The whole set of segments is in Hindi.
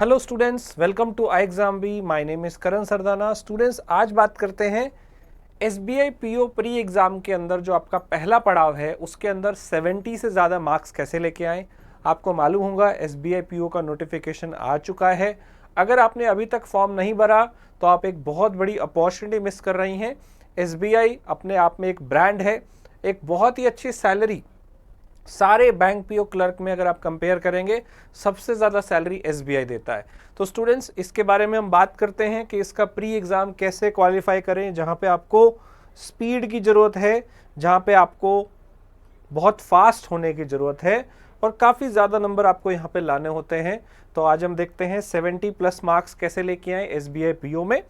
Hello students, welcome to I exam B. My name is Karan Sardana. Students, आज बात करते हैं एसबीआई पीओ प्री एग्जाम के अंदर जो आपका पहला पड़ाव है उसके अंदर 70 से ज़्यादा मार्क्स कैसे लेके आएँ। आपको मालूम होगा एसबीआई पीओ का नोटिफिकेशन आ चुका है। अगर आपने अभी तक फॉर्म नहीं भरा तो आप एक बहुत बड़ी अपॉर्चुनिटी मिस कर रही हैं। एसबीआई अपने आप में एक ब्रांड है, एक बहुत ही अच्छी सैलरी सारे बैंक पीओ क्लर्क में अगर आप कंपेयर करेंगे सबसे ज़्यादा सैलरी एसबीआई देता है। तो स्टूडेंट्स, इसके बारे में हम बात करते हैं कि इसका प्री एग्ज़ाम कैसे क्वालिफाई करें, जहाँ पे आपको स्पीड की ज़रूरत है, जहाँ पे आपको बहुत फास्ट होने की ज़रूरत है और काफ़ी ज़्यादा नंबर आपको यहाँ पे लाने होते हैं। तो आज हम देखते हैं 70 प्लस मार्क्स कैसे लेके आए एसबीआई पीओ में।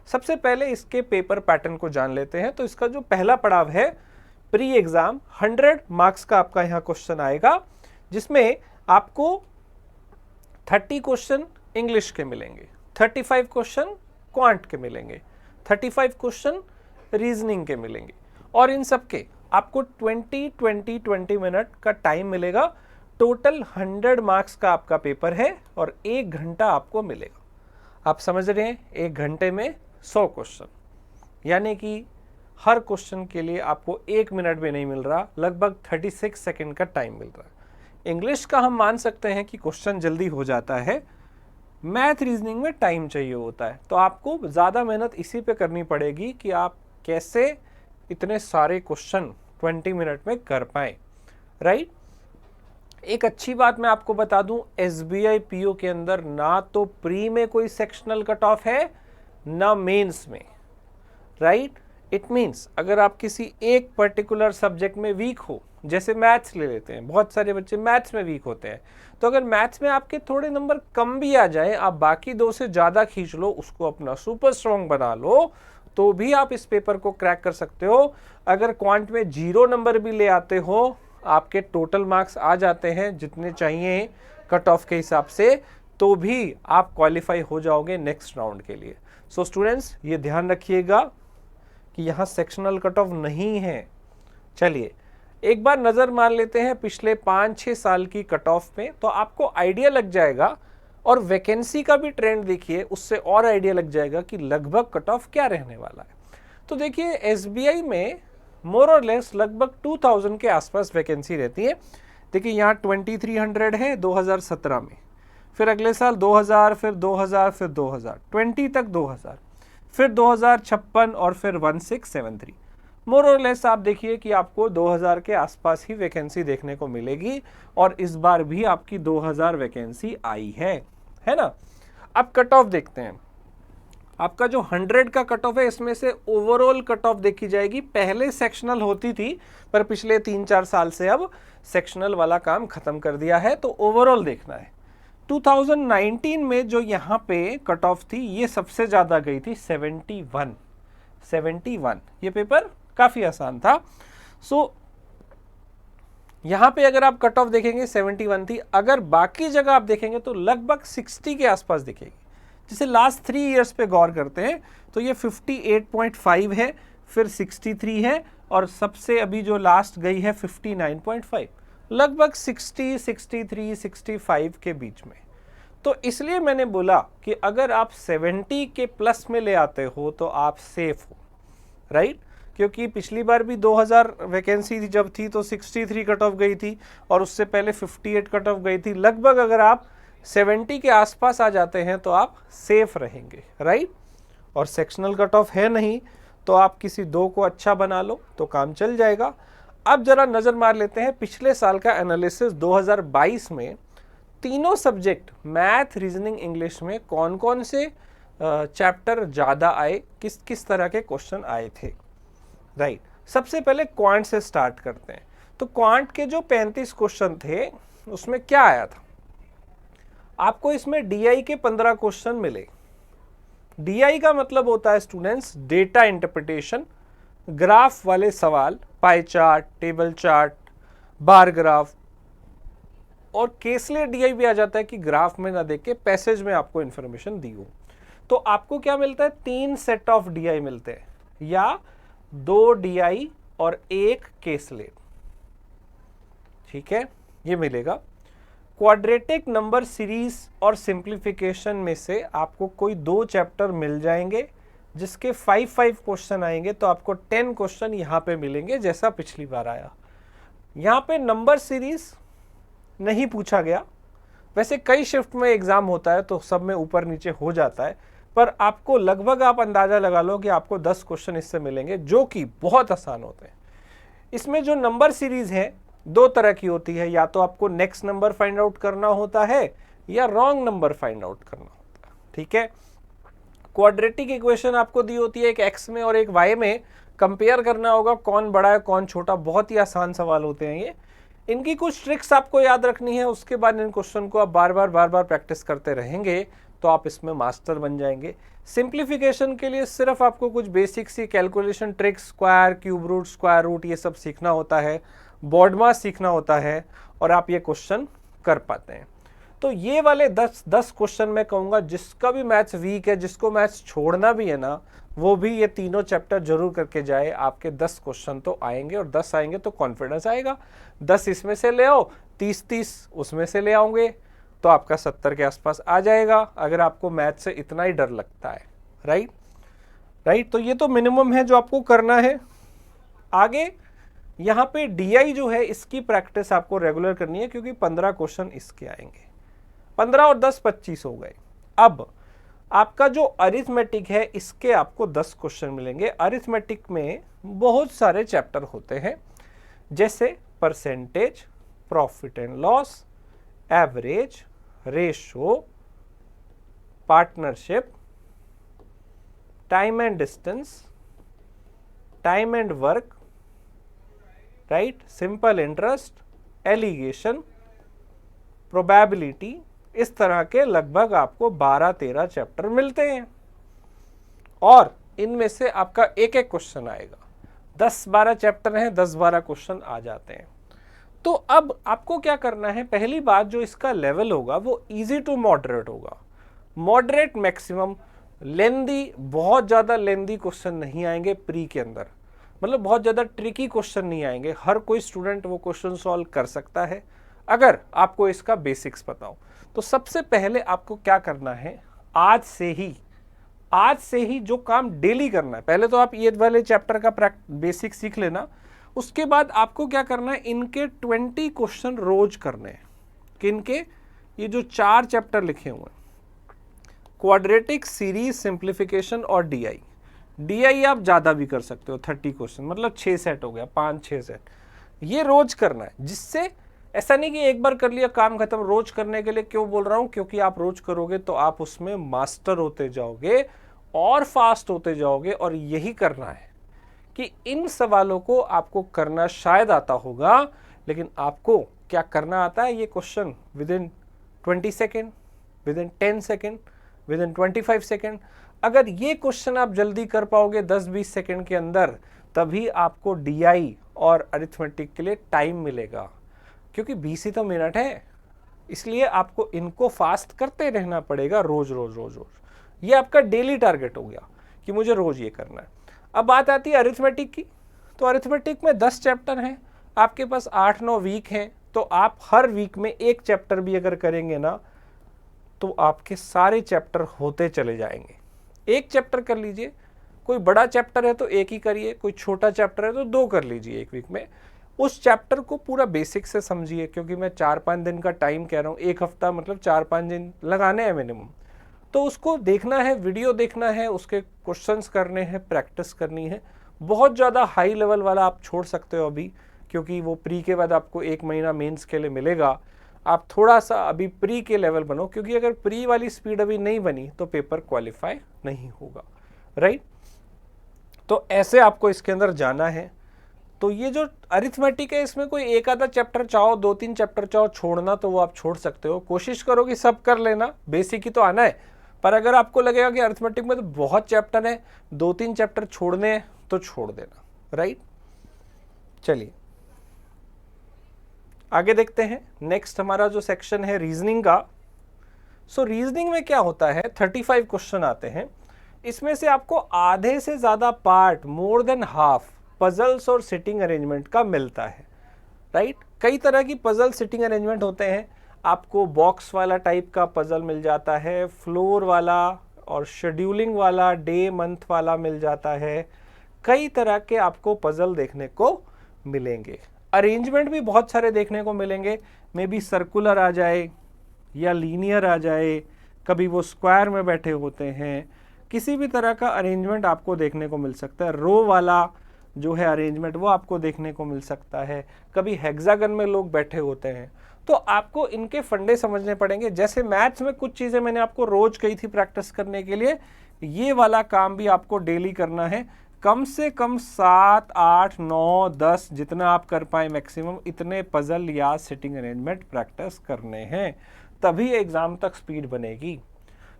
सबसे पहले इसके पेपर पैटर्न को जान लेते हैं। तो इसका जो पहला पड़ाव है प्री एग्जाम 100 मार्क्स का आपका यहाँ क्वेश्चन आएगा, जिसमें आपको 30 क्वेश्चन इंग्लिश के मिलेंगे, 35 क्वेश्चन क्वांट के मिलेंगे, 35 क्वेश्चन रीजनिंग के मिलेंगे और इन सब के आपको 20 मिनट का टाइम मिलेगा। टोटल 100 मार्क्स का आपका पेपर है और 1 घंटा आपको मिलेगा। आप समझ रहे हैं, 1 घंटे में 100 क्वेश्चन, यानी कि हर क्वेश्चन के लिए आपको 1 मिनट भी नहीं मिल रहा, लगभग 36 सेकंड का टाइम मिल रहा है। इंग्लिश का हम मान सकते हैं कि क्वेश्चन जल्दी हो जाता है, मैथ रीजनिंग में टाइम चाहिए होता है। तो आपको ज़्यादा मेहनत इसी पे करनी पड़ेगी कि आप कैसे इतने सारे क्वेश्चन 20 मिनट में कर पाए, राइट। एक अच्छी बात मैं आपको बता दूं, एसबीआई पीओ के अंदर ना तो प्री में कोई सेक्शनल कट ऑफ है ना मेंस में, राइट। इट मीन्स अगर आप किसी एक पर्टिकुलर सब्जेक्ट में वीक हो, जैसे मैथ्स ले लेते हैं, बहुत सारे बच्चे मैथ्स में वीक होते हैं, तो अगर मैथ्स में आपके थोड़े नंबर कम भी आ जाए, आप बाकी 2 से ज़्यादा खींच लो, उसको अपना सुपर स्ट्रॉन्ग बना लो, तो भी आप इस पेपर को क्रैक कर सकते हो। अगर क्वांट में 0 नंबर भी ले आते हो, आपके टोटल मार्क्स आ जाते हैं जितने चाहिए कट ऑफ के हिसाब से, तो भी आप क्वालिफाई हो जाओगे नेक्स्ट राउंड के लिए। सो स्टूडेंट्स, ये ध्यान रखिएगा कि यहाँ सेक्शनल कट ऑफ नहीं है। चलिए एक बार नज़र मार लेते हैं पिछले 5-6 साल की कट ऑफ में, तो आपको आइडिया लग जाएगा, और वैकेंसी का भी ट्रेंड देखिए, उससे और आइडिया लग जाएगा कि लगभग कट ऑफ क्या रहने वाला है। तो देखिए एसबीआई में मोर और लेस लगभग 2000 के आसपास वैकेंसी रहती है। देखिए यहाँ 2300 है 2017 में, फिर अगले साल 2000, फिर 2000, फिर 2000, 20 तक 2000, फिर 2056 और फिर 1673। मोर और लेस आप देखिए कि आपको 2000 के आसपास ही वैकेंसी देखने को मिलेगी, और इस बार भी आपकी 2000 वैकेंसी आई है ना। अब कट ऑफ देखते हैं। आपका जो 100 का कट ऑफ है, इसमें से ओवरऑल कट ऑफ देखी जाएगी। पहले सेक्शनल होती थी, पर पिछले 3-4 साल से अब सेक्शनल वाला काम खत्म कर दिया है, तो ओवरऑल देखना है। 2019 में जो यहाँ पे कट ऑफ थी, ये सबसे ज़्यादा गई थी 71। ये पेपर काफ़ी आसान था। सो यहाँ पे अगर आप कट ऑफ देखेंगे 71 थी, अगर बाकी जगह आप देखेंगे तो लगभग 60 के आसपास दिखेगी। जैसे लास्ट 3 इयर्स पे गौर करते हैं तो ये 58.5 है, फिर 63 है, और सबसे अभी जो लास्ट गई है 59.5, लगभग 60, 63, 65 के बीच में। तो इसलिए मैंने बोला कि अगर आप 70 के प्लस में ले आते हो तो आप सेफ हो, राइट। क्योंकि पिछली बार भी 2000 वैकेंसी जब थी तो 63 कट ऑफ गई थी, और उससे पहले 58 कट ऑफ गई थी। लगभग अगर आप 70 के आसपास आ जाते हैं तो आप सेफ रहेंगे, राइट। और सेक्शनल कट ऑफ है नहीं, तो आप किसी 2 को अच्छा बना लो तो काम चल जाएगा। अब जरा नज़र मार लेते हैं पिछले साल का एनालिसिस। 2022 में तीनों सब्जेक्ट मैथ, रीजनिंग, इंग्लिश में कौन कौन से चैप्टर ज़्यादा आए, किस किस तरह के क्वेश्चन आए थे, राइट। सबसे पहले क्वांट से स्टार्ट करते हैं। तो क्वांट के जो 35 क्वेश्चन थे, उसमें क्या आया था, आपको इसमें डीआई के 15 क्वेश्चन मिले। डीआई का मतलब होता है स्टूडेंट्स डेटा इंटरप्रिटेशन, ग्राफ वाले सवाल, pie chart, table chart, bar graph, और केसले डीआई भी आ जाता है कि ग्राफ में ना देख के पैसेज में आपको इंफॉर्मेशन दी हो। तो आपको क्या मिलता है, 3 सेट ऑफ डीआई मिलते हैं, या 2 डीआई और 1 केसले, ठीक है, ये मिलेगा। क्वाड्रेटिक नंबर सीरीज और सिंप्लीफिकेशन में से आपको कोई 2 चैप्टर मिल जाएंगे जिसके 5 क्वेश्चन आएंगे, तो आपको 10 क्वेश्चन यहाँ पे मिलेंगे जैसा पिछली बार आया। यहाँ पे नंबर सीरीज नहीं पूछा गया, वैसे कई शिफ्ट में एग्जाम होता है तो सब में ऊपर नीचे हो जाता है, पर आपको लगभग आप अंदाजा लगा लो कि आपको 10 क्वेश्चन इससे मिलेंगे जो कि बहुत आसान होते हैं। इसमें जो नंबर सीरीज है 2 तरह की होती है, या तो आपको नेक्स्ट नंबर फाइंड आउट करना होता है या रॉन्ग नंबर फाइंड आउट करना होता है। ठीक है, क्वाड्रेटिक इक्वेशन आपको दी होती है, एक एक्स में और एक वाई में, कंपेयर करना होगा कौन बड़ा है कौन छोटा। बहुत ही आसान सवाल होते हैं ये। इनकी कुछ ट्रिक्स आपको याद रखनी है, उसके बाद इन क्वेश्चन को आप बार बार प्रैक्टिस करते रहेंगे तो आप इसमें मास्टर बन जाएंगे। सिंप्लीफिकेशन के लिए सिर्फ आपको कुछ बेसिक सी calculation tricks, square, cube root, square root, ये सब सीखना होता है, बॉड मास सीखना होता है, और आप ये क्वेश्चन कर पाते हैं। तो ये वाले 10 क्वेश्चन मैं कहूँगा जिसका भी मैथ्स वीक है, जिसको मैथ्स छोड़ना भी है ना, वो भी ये तीनों चैप्टर जरूर करके जाए। आपके 10 क्वेश्चन तो आएंगे, और 10 आएंगे तो कॉन्फिडेंस आएगा। 10 इसमें से ले आओ, 30 उसमें से ले आओगे तो आपका 70 के आसपास आ जाएगा, अगर आपको मैथ से इतना ही डर लगता है। राइट। तो ये तो मिनिमम है जो आपको करना है। आगे यहाँ पे DI जो है इसकी प्रैक्टिस आपको रेगुलर करनी है, क्योंकि 15 क्वेश्चन इसके आएंगे। 15 और 10 25 हो गए। अब आपका जो अरिथमेटिक है इसके आपको 10 क्वेश्चन मिलेंगे। अरिथमेटिक में बहुत सारे चैप्टर होते हैं, जैसे percentage, profit and loss, average, ratio, partnership, time and distance, time and work, right, simple interest, alligation, probability. इस तरह के लगभग आपको 12-13 चैप्टर मिलते हैं, और इनमें से आपका एक क्वेश्चन आएगा। 10-12 चैप्टर हैं, 10-12 क्वेश्चन आ जाते हैं। तो अब आपको क्या करना है, पहली बात जो इसका लेवल होगा वो इजी टू मॉडरेट होगा। मॉडरेट मैक्सिमम, लेंदी, बहुत ज़्यादा लेंदी क्वेश्चन नहीं आएंगे प्री के अंदर, मतलब बहुत ज़्यादा ट्रिकी क्वेश्चन नहीं आएंगे। हर कोई स्टूडेंट वो क्वेश्चन सॉल्व कर सकता है अगर आपको इसका बेसिक्स पता हो। तो सबसे पहले आपको क्या करना है, आज से ही जो काम डेली करना है, पहले तो आप ये वाले चैप्टर का बेसिक सीख लेना। उसके बाद आपको क्या करना है, इनके 20 क्वेश्चन रोज करने हैं। किनके, ये जो 4 चैप्टर लिखे हुए हैं, क्वाड्रेटिक, सीरीज, सिंप्लीफिकेशन और DI आप ज़्यादा भी कर सकते हो, 30 क्वेश्चन, मतलब 6 सेट हो गया, 5-6 सेट। ये रोज करना है, जिससे ऐसा नहीं कि एक बार कर लिया काम खत्म। रोज करने के लिए क्यों बोल रहा हूँ, क्योंकि आप रोज करोगे तो आप उसमें मास्टर होते जाओगे और फास्ट होते जाओगे। और यही करना है कि इन सवालों को आपको करना शायद आता होगा, लेकिन आपको क्या करना आता है, ये question within 20 second, within 10 second, within 25 second. अगर ये क्वेश्चन आप जल्दी कर पाओगे 10-20 सेकेंड के अंदर, तभी आपको DI और अरिथमेटिक के लिए टाइम मिलेगा, क्योंकि 20 ही तो मिनट है। इसलिए आपको इनको फास्ट करते रहना पड़ेगा रोज। ये आपका डेली टारगेट हो गया कि मुझे रोज ये करना है। अब बात आती है अरिथमेटिक की। तो अरिथमेटिक में 10 चैप्टर हैं, आपके पास 8-9 वीक हैं, तो आप हर वीक में एक चैप्टर भी अगर करेंगे ना, तो आपके सारे चैप्टर होते चले जाएंगे। एक चैप्टर कर लीजिए, कोई बड़ा चैप्टर है तो एक ही करिए, कोई छोटा चैप्टर है तो 2 कर लीजिए एक वीक में। उस चैप्टर को पूरा बेसिक से समझिए, क्योंकि मैं 4-5 दिन का टाइम कह रहा हूँ, एक हफ्ता मतलब 4-5 दिन लगाने हैं मिनिमम। तो उसको देखना है, वीडियो देखना है, उसके क्वेश्चंस करने हैं, प्रैक्टिस करनी है। बहुत ज़्यादा हाई लेवल वाला आप छोड़ सकते हो अभी, क्योंकि वो प्री के बाद आपको 1 महीना मेंस के लिए मिलेगा। आप थोड़ा सा अभी प्री के लेवल बनो, क्योंकि अगर प्री वाली स्पीड अभी नहीं बनी तो पेपर क्वालिफाई नहीं होगा। राइट, तो ऐसे आपको इसके अंदर जाना है। तो ये जो अरिथमेटिक है, इसमें कोई एक आधा चैप्टर चाहो, 2-3 चैप्टर चाहो छोड़ना, तो वो आप छोड़ सकते हो। कोशिश करो कि सब कर लेना, बेसिक ही तो आना है। पर अगर आपको लगेगा कि अरिथमेटिक में तो बहुत चैप्टर है, 2-3 चैप्टर छोड़ने हैं, तो छोड़ देना। राइट, चलिए आगे देखते हैं। नेक्स्ट हमारा जो सेक्शन है रीजनिंग का। सो रीजनिंग में क्या होता है, 35 क्वेश्चन आते हैं। इसमें से आपको आधे से ज़्यादा part, more than half, puzzles और सिटिंग अरेंजमेंट का मिलता है। राइट, कई तरह की पजल सिटिंग अरेंजमेंट होते हैं। आपको बॉक्स वाला टाइप का पजल मिल जाता है, फ्लोर वाला और शेड्यूलिंग वाला, डे मंथ वाला मिल जाता है। कई तरह के आपको पजल देखने को मिलेंगे। अरेंजमेंट भी बहुत सारे देखने को मिलेंगे, मे बी सर्कुलर आ जाए या लीनियर आ जाए, कभी वो स्क्वायर में बैठे होते हैं, किसी भी तरह का अरेंजमेंट आपको देखने को मिल सकता है। रो वाला जो है अरेंजमेंट वो आपको देखने को मिल सकता है, कभी हेक्सागन में लोग बैठे होते हैं। तो आपको इनके फंडे समझने पड़ेंगे। जैसे मैथ्स में कुछ चीज़ें मैंने आपको रोज कही थी प्रैक्टिस करने के लिए, ये वाला काम भी आपको डेली करना है। कम से कम 7, 8, 9, 10 जितना आप कर पाए मैक्सिमम, इतने पजल या सिटिंग अरेंजमेंट प्रैक्टिस करने हैं, तभी एग्जाम तक स्पीड बनेगी।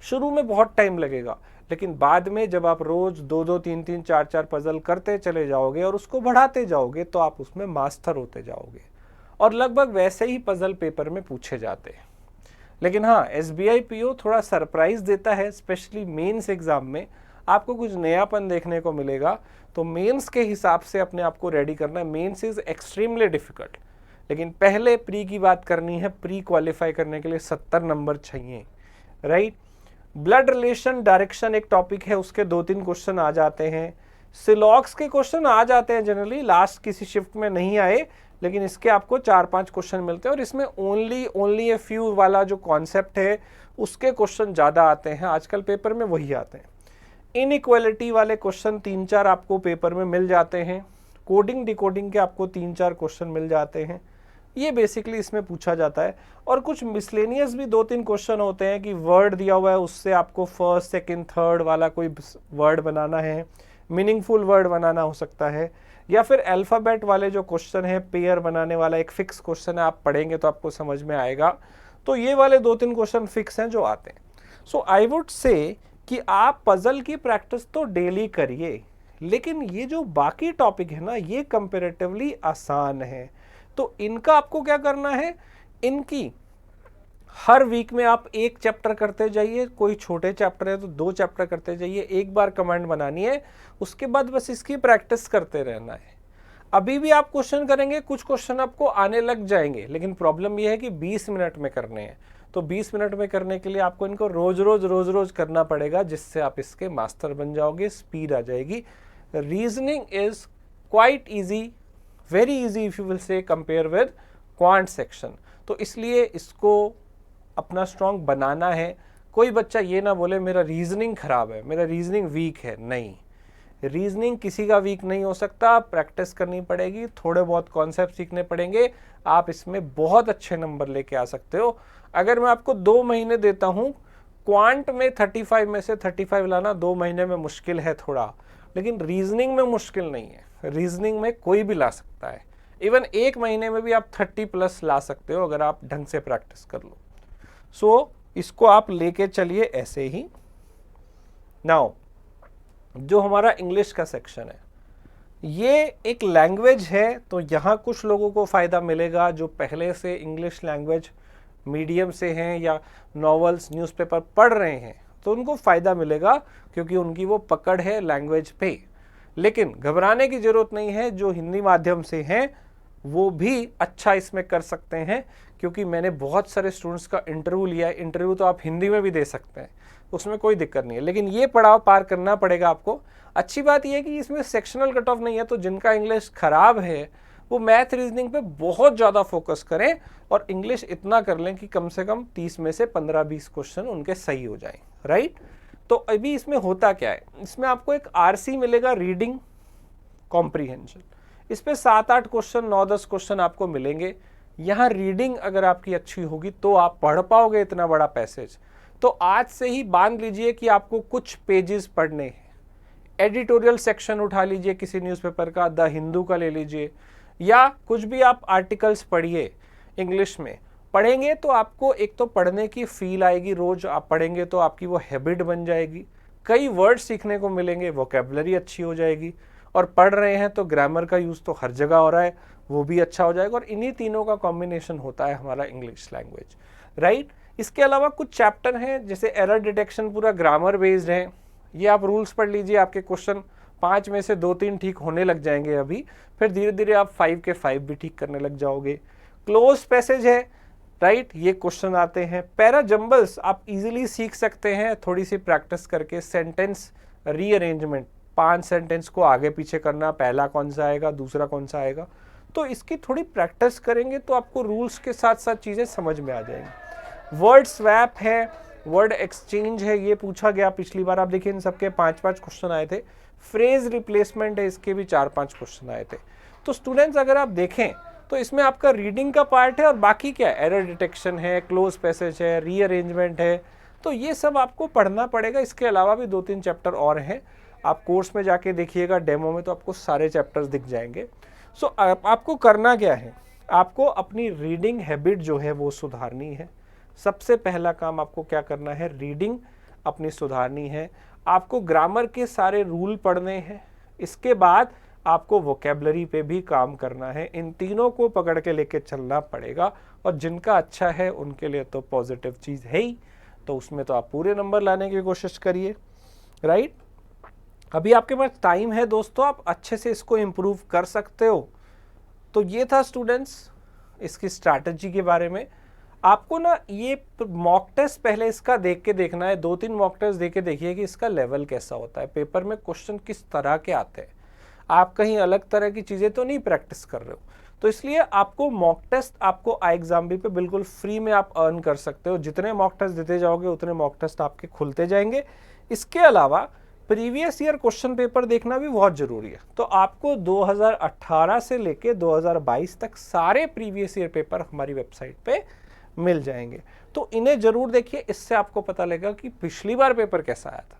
शुरू में बहुत टाइम लगेगा, लेकिन बाद में जब आप रोज 2-2, 3-3, 4-4 पजल करते चले जाओगे और उसको बढ़ाते जाओगे तो आप उसमें मास्टर होते जाओगे और लगभग वैसे ही पजल पेपर में पूछे जाते हैं। लेकिन हाँ, एसबीआई पीओ थोड़ा सरप्राइज देता है, स्पेशली मेंस एग्जाम में आपको कुछ नयापन देखने को मिलेगा। तो मेंस के हिसाब से अपने आप को रेडी करना है। मेंस इज एक्सट्रीमली डिफिकल्ट, लेकिन पहले प्री की बात करनी है। प्री क्वालिफाई करने के लिए 70 नंबर चाहिए, राइट। ब्लड रिलेशन डायरेक्शन एक टॉपिक है, उसके 2-3 क्वेश्चन आ जाते हैं। सिलॉक्स के क्वेश्चन आ जाते हैं जनरली, लास्ट किसी शिफ्ट में नहीं आए, लेकिन इसके आपको 4-5 क्वेश्चन मिलते हैं और इसमें ओनली ए फ्यू वाला जो कॉन्सेप्ट है उसके क्वेश्चन ज़्यादा आते हैं। आजकल पेपर में वही आते हैं। इनइक्वालिटी वाले क्वेश्चन 3-4 आपको पेपर में मिल जाते हैं। कोडिंग डिकोडिंग के आपको 3-4 क्वेश्चन मिल जाते हैं। ये बेसिकली इसमें पूछा जाता है। और कुछ मिसलेनियस भी 2-3 क्वेश्चन होते हैं कि वर्ड दिया हुआ है, उससे आपको फर्स्ट, सेकंड, थर्ड वाला कोई वर्ड बनाना है, मीनिंगफुल वर्ड बनाना हो सकता है, या फिर अल्फ़ाबेट वाले जो क्वेश्चन है, पेयर बनाने वाला एक फिक्स क्वेश्चन है, आप पढ़ेंगे तो आपको समझ में आएगा। तो ये वाले 2-3 क्वेश्चन फिक्स हैं जो आते हैं। सो आई वुड से कि आप पजल की प्रैक्टिस तो डेली करिए, लेकिन ये जो बाकी टॉपिक है ना, ये कंपैरेटिवली आसान है। तो इनका आपको क्या करना है, इनकी हर वीक में आप एक चैप्टर करते जाइए। कोई छोटे चैप्टर है तो 2 चैप्टर करते जाइए। एक बार कमेंट बनानी है, उसके बाद बस इसकी प्रैक्टिस करते रहना है। अभी भी आप क्वेश्चन करेंगे, कुछ क्वेश्चन आपको आने लग जाएंगे, लेकिन प्रॉब्लम यह है कि 20 मिनट में करने हैं। तो 20 मिनट में करने के लिए आपको इनको रोज रोज करना पड़ेगा, जिससे आप इसके मास्टर बन जाओगे, स्पीड आ जाएगी। Reasoning is quite easy, very easy if you will say compare with quant section. तो इसलिए इसको अपना स्ट्रॉन्ग बनाना है। कोई बच्चा ये ना बोले मेरा रीजनिंग खराब है, मेरा रीजनिंग वीक है। नहीं, रीजनिंग किसी का वीक नहीं हो सकता। प्रैक्टिस करनी पड़ेगी, थोड़े बहुत कॉन्सेप्ट सीखने पड़ेंगे, आप इसमें बहुत अच्छे नंबर लेके आ सकते हो। अगर मैं आपको 2 महीने देता हूँ, क्वांट में 35 में से 35 लाना 2 महीने में मुश्किल है थोड़ा, लेकिन रीजनिंग में मुश्किल नहीं है। रीजनिंग में कोई भी ला सकता है। इवन 1 महीने में भी आप 30+ ला सकते हो अगर आप ढंग से प्रैक्टिस कर लो। सो इसको आप लेके चलिए ऐसे ही। नाउ जो हमारा इंग्लिश का सेक्शन है, ये एक लैंग्वेज है, तो यहाँ कुछ लोगों को फ़ायदा मिलेगा जो पहले से इंग्लिश लैंग्वेज मीडियम से हैं या नॉवेल्स, न्यूज़पेपर पढ़ रहे हैं, तो उनको फ़ायदा मिलेगा क्योंकि उनकी वो पकड़ है लैंग्वेज पे। लेकिन घबराने की ज़रूरत नहीं है, जो हिंदी माध्यम से हैं वो भी अच्छा इसमें कर सकते हैं, क्योंकि मैंने बहुत सारे स्टूडेंट्स का इंटरव्यू लिया है। इंटरव्यू तो आप हिंदी में भी दे सकते हैं, उसमें कोई दिक्कत नहीं है, लेकिन ये पड़ाव पार करना पड़ेगा आपको। अच्छी बात यह है कि इसमें सेक्शनल कट ऑफ नहीं है, तो जिनका इंग्लिश खराब है वो मैथ रीजनिंग पे बहुत ज़्यादा फोकस करें और इंग्लिश इतना कर लें कि कम से कम 30 में से 15-20 क्वेश्चन उनके सही हो जाएं, राइट। तो अभी इसमें होता क्या है, इसमें आपको एक आरसी मिलेगा, रीडिंग कॉम्प्रीहेंशन। इस पे 7-8 क्वेश्चन, 9-10 क्वेश्चन आपको मिलेंगे। यहाँ रीडिंग अगर आपकी अच्छी होगी तो आप पढ़ पाओगे इतना बड़ा पैसेज। तो आज से ही बांध लीजिए कि आपको कुछ पेजेस पढ़ने हैं। एडिटोरियल सेक्शन उठा लीजिए किसी न्यूज़पेपर का, द हिंदू का ले लीजिए, या कुछ भी आप आर्टिकल्स पढ़िए इंग्लिश में। पढ़ेंगे तो आपको एक तो पढ़ने की फील आएगी, रोज आप पढ़ेंगे तो आपकी वो हैबिट बन जाएगी, कई वर्ड सीखने को मिलेंगे, वोकैबुलरी अच्छी हो जाएगी, और पढ़ रहे हैं तो ग्रामर का यूज़ तो हर जगह हो रहा है, वो भी अच्छा हो जाएगा। और इन्हीं तीनों का कॉम्बिनेशन होता है हमारा इंग्लिश लैंग्वेज, राइट। इसके अलावा कुछ चैप्टर हैं, जैसे एरर डिटेक्शन पूरा ग्रामर बेस्ड है, ये आप रूल्स पढ़ लीजिए, आपके क्वेश्चन 5 में से 2-3 ठीक होने लग जाएंगे अभी, फिर धीरे धीरे आप 5 के 5 भी ठीक करने लग जाओगे। क्लोज पैसेज है, राइट, ये क्वेश्चन आते हैं। पैरा जंबल्स आप इजीली सीख सकते हैं थोड़ी सी प्रैक्टिस करके। सेंटेंस रीअरेंजमेंट, 5 सेंटेंस को आगे पीछे करना, पहला कौन सा आएगा, दूसरा कौन सा आएगा, तो इसकी थोड़ी प्रैक्टिस करेंगे तो आपको रूल्स के साथ साथ चीज़ें समझ में आ जाएंगी। वर्ड स्वैप है, वर्ड एक्सचेंज है, ये पूछा गया पिछली बार, आप देखिए इन सबके 5-5 क्वेश्चन आए थे। फ्रेज रिप्लेसमेंट है, इसके भी 4-5 क्वेश्चन आए थे। तो स्टूडेंट्स अगर आप देखें तो इसमें आपका रीडिंग का पार्ट है और बाकी क्या है, एरर डिटेक्शन है, क्लोज पैसेज है, रीअरेंजमेंट है, तो ये सब आपको पढ़ना पड़ेगा। इसके अलावा भी 2-3 चैप्टर और हैं, आप कोर्स में जाके देखिएगा डेमो में, तो आपको सारे चैप्टर्स दिख जाएंगे। सो आपको करना क्या है, आपको अपनी रीडिंग हैबिट जो है वो सुधारनी है। सबसे पहला काम आपको क्या करना है, रीडिंग अपनी सुधारनी है। आपको ग्रामर के सारे रूल पढ़ने हैं, इसके बाद आपको वोकेबलरी पे भी काम करना है। इन तीनों को पकड़ के लेके चलना पड़ेगा, और जिनका अच्छा है उनके लिए तो पॉजिटिव चीज़ है ही, तो उसमें तो आप पूरे नंबर लाने की कोशिश करिए, राइट। अभी आपके पास टाइम है दोस्तों, आप अच्छे से इसको इम्प्रूव कर सकते हो। तो ये था स्टूडेंट्स इसकी स्ट्रैटेजी के बारे में। आपको ना ये मॉक टेस्ट पहले इसका देख के देखना है, 2-3 मॉक टेस्ट देख के देखिए कि इसका लेवल कैसा होता है, पेपर में क्वेश्चन किस तरह के आते हैं। आप कहीं अलग तरह की चीज़ें तो नहीं प्रैक्टिस कर रहे हो, तो इसलिए आपको मॉक टेस्ट आपको iExamB पे बिल्कुल फ्री में आप अर्न कर सकते हो। जितने मॉक टेस्ट देते जाओगे उतने मॉक टेस्ट आपके खुलते जाएंगे। इसके अलावा प्रीवियस ईयर क्वेश्चन पेपर देखना भी बहुत ज़रूरी है। तो आपको 2018 से लेके 2022 तक सारे प्रीवियस ईयर पेपर हमारी वेबसाइट पे मिल जाएंगे, तो इन्हें जरूर देखिए, इससे आपको पता लगेगा कि पिछली बार पेपर कैसा आया था।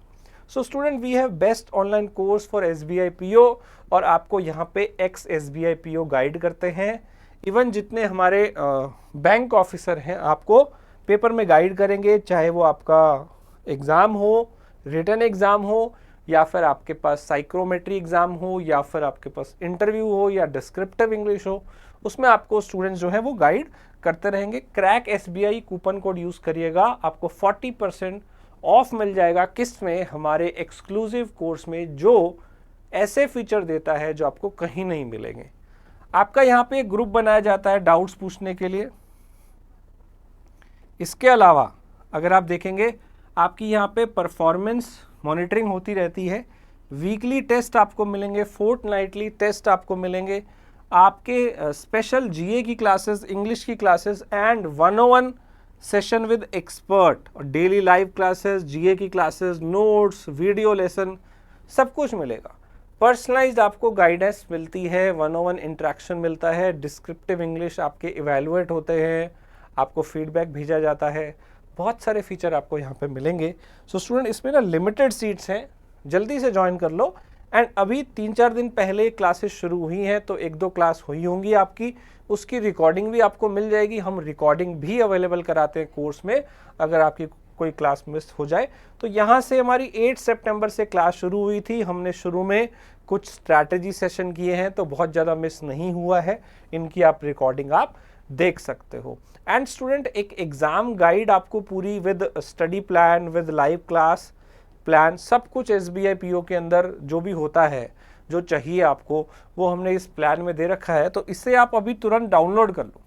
So student, we have best online course for SBI PO, और आपको यहाँ पे एक्स SBI PO गाइड करते हैं। इवन जितने हमारे बैंक ऑफिसर हैं आपको पेपर में गाइड करेंगे, चाहे वो आपका एग्ज़ाम हो, रिटन एग्ज़ाम हो, या फिर आपके पास साइक्रोमेट्री एग्ज़ाम हो, या फिर आपके पास इंटरव्यू हो, या डिस्क्रिप्टिव इंग्लिश हो, उसमें आपको स्टूडेंट्स जो है वो गाइड करते रहेंगे। Crack SBI coupon code use करिएगा, आपको 40% ऑफ मिल जाएगा। किस में, हमारे एक्सक्लूसिव कोर्स में, जो ऐसे फीचर देता है जो आपको कहीं नहीं मिलेंगे। आपका यहाँ पे एक ग्रुप बनाया जाता है डाउट्स पूछने के लिए। इसके अलावा अगर आप देखेंगे आपकी यहाँ पे परफॉर्मेंस मॉनिटरिंग होती रहती है, वीकली टेस्ट आपको मिलेंगे, फोर्टनाइटली टेस्ट आपको मिलेंगे, आपके स्पेशल GA की क्लासेस, इंग्लिश की classes and 101 session with expert, और डेली लाइव क्लासेस, GA की क्लासेस, नोट्स, वीडियो लेसन, सब कुछ मिलेगा। पर्सनलाइज्ड आपको गाइडेंस मिलती है, 101 इंटरेक्शन मिलता है, डिस्क्रिप्टिव इंग्लिश आपके इवैल्यूएट होते हैं, आपको फीडबैक भेजा जाता है, बहुत सारे फीचर आपको यहाँ पे मिलेंगे। सो स्टूडेंट, इसमें ना लिमिटेड सीट्स हैं, जल्दी से ज्वाइन कर लो। एंड अभी 3-4 दिन पहले क्लासेस शुरू हुई हैं, तो 1-2 क्लास हुई होंगी आपकी, उसकी रिकॉर्डिंग भी आपको मिल जाएगी। हम रिकॉर्डिंग भी अवेलेबल कराते हैं कोर्स में, अगर आपकी कोई क्लास मिस हो जाए तो। यहाँ से हमारी 8 सितंबर से क्लास शुरू हुई थी, हमने शुरू में कुछ स्ट्रैटेजी सेशन किए हैं, तो बहुत ज़्यादा मिस नहीं हुआ है, इनकी आप रिकॉर्डिंग आप देख सकते हो। एंड स्टूडेंट, एक एग्ज़ाम गाइड आपको पूरी with study plan, with live class plan, सब कुछ SBI PO के अंदर जो भी होता है, जो चाहिए आपको, वो हमने इस प्लान में दे रखा है। तो इससे आप अभी तुरंत डाउनलोड कर लो,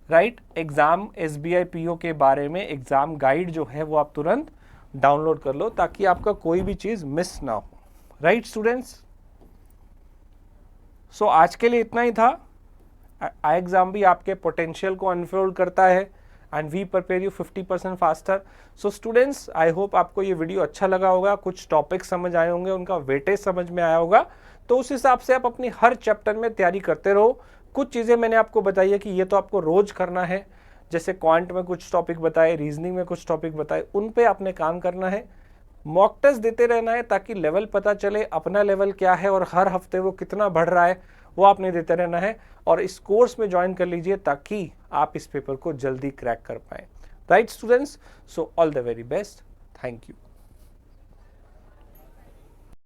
राइट। एग्ज़ाम SBI PO के बारे में एग्ज़ाम गाइड जो है वो आप तुरंत डाउनलोड कर लो, ताकि आपका कोई भी चीज़ मिस ना हो, राइट स्टूडेंट्स। सो आज के लिए इतना ही था। iExamB आपके पोटेंशियल को अनफोल्ड करता है, and we prepare you 50% faster. So students, I hope आपको ये वीडियो अच्छा लगा होगा, कुछ टॉपिक समझ आए होंगे, उनका वेटेज समझ में आया होगा, तो उस हिसाब से आप अपनी हर चैप्टर में तैयारी करते रहो। कुछ चीज़ें मैंने आपको बताई है कि ये तो आपको रोज करना है, जैसे क्वांट में कुछ टॉपिक बताए, रीजनिंग में कुछ टॉपिक बताए, उन पे आपने काम करना है। मॉक टेस्ट देते रहना है ताकि लेवल पता चले, अपना लेवल क्या है और हर हफ्ते वो कितना बढ़ रहा है, वो आपने देते रहना है। और इस कोर्स में ज्वाइन कर लीजिए ताकि आप इस पेपर को जल्दी क्रैक कर पाएँ, right students. So all the very best, thank you.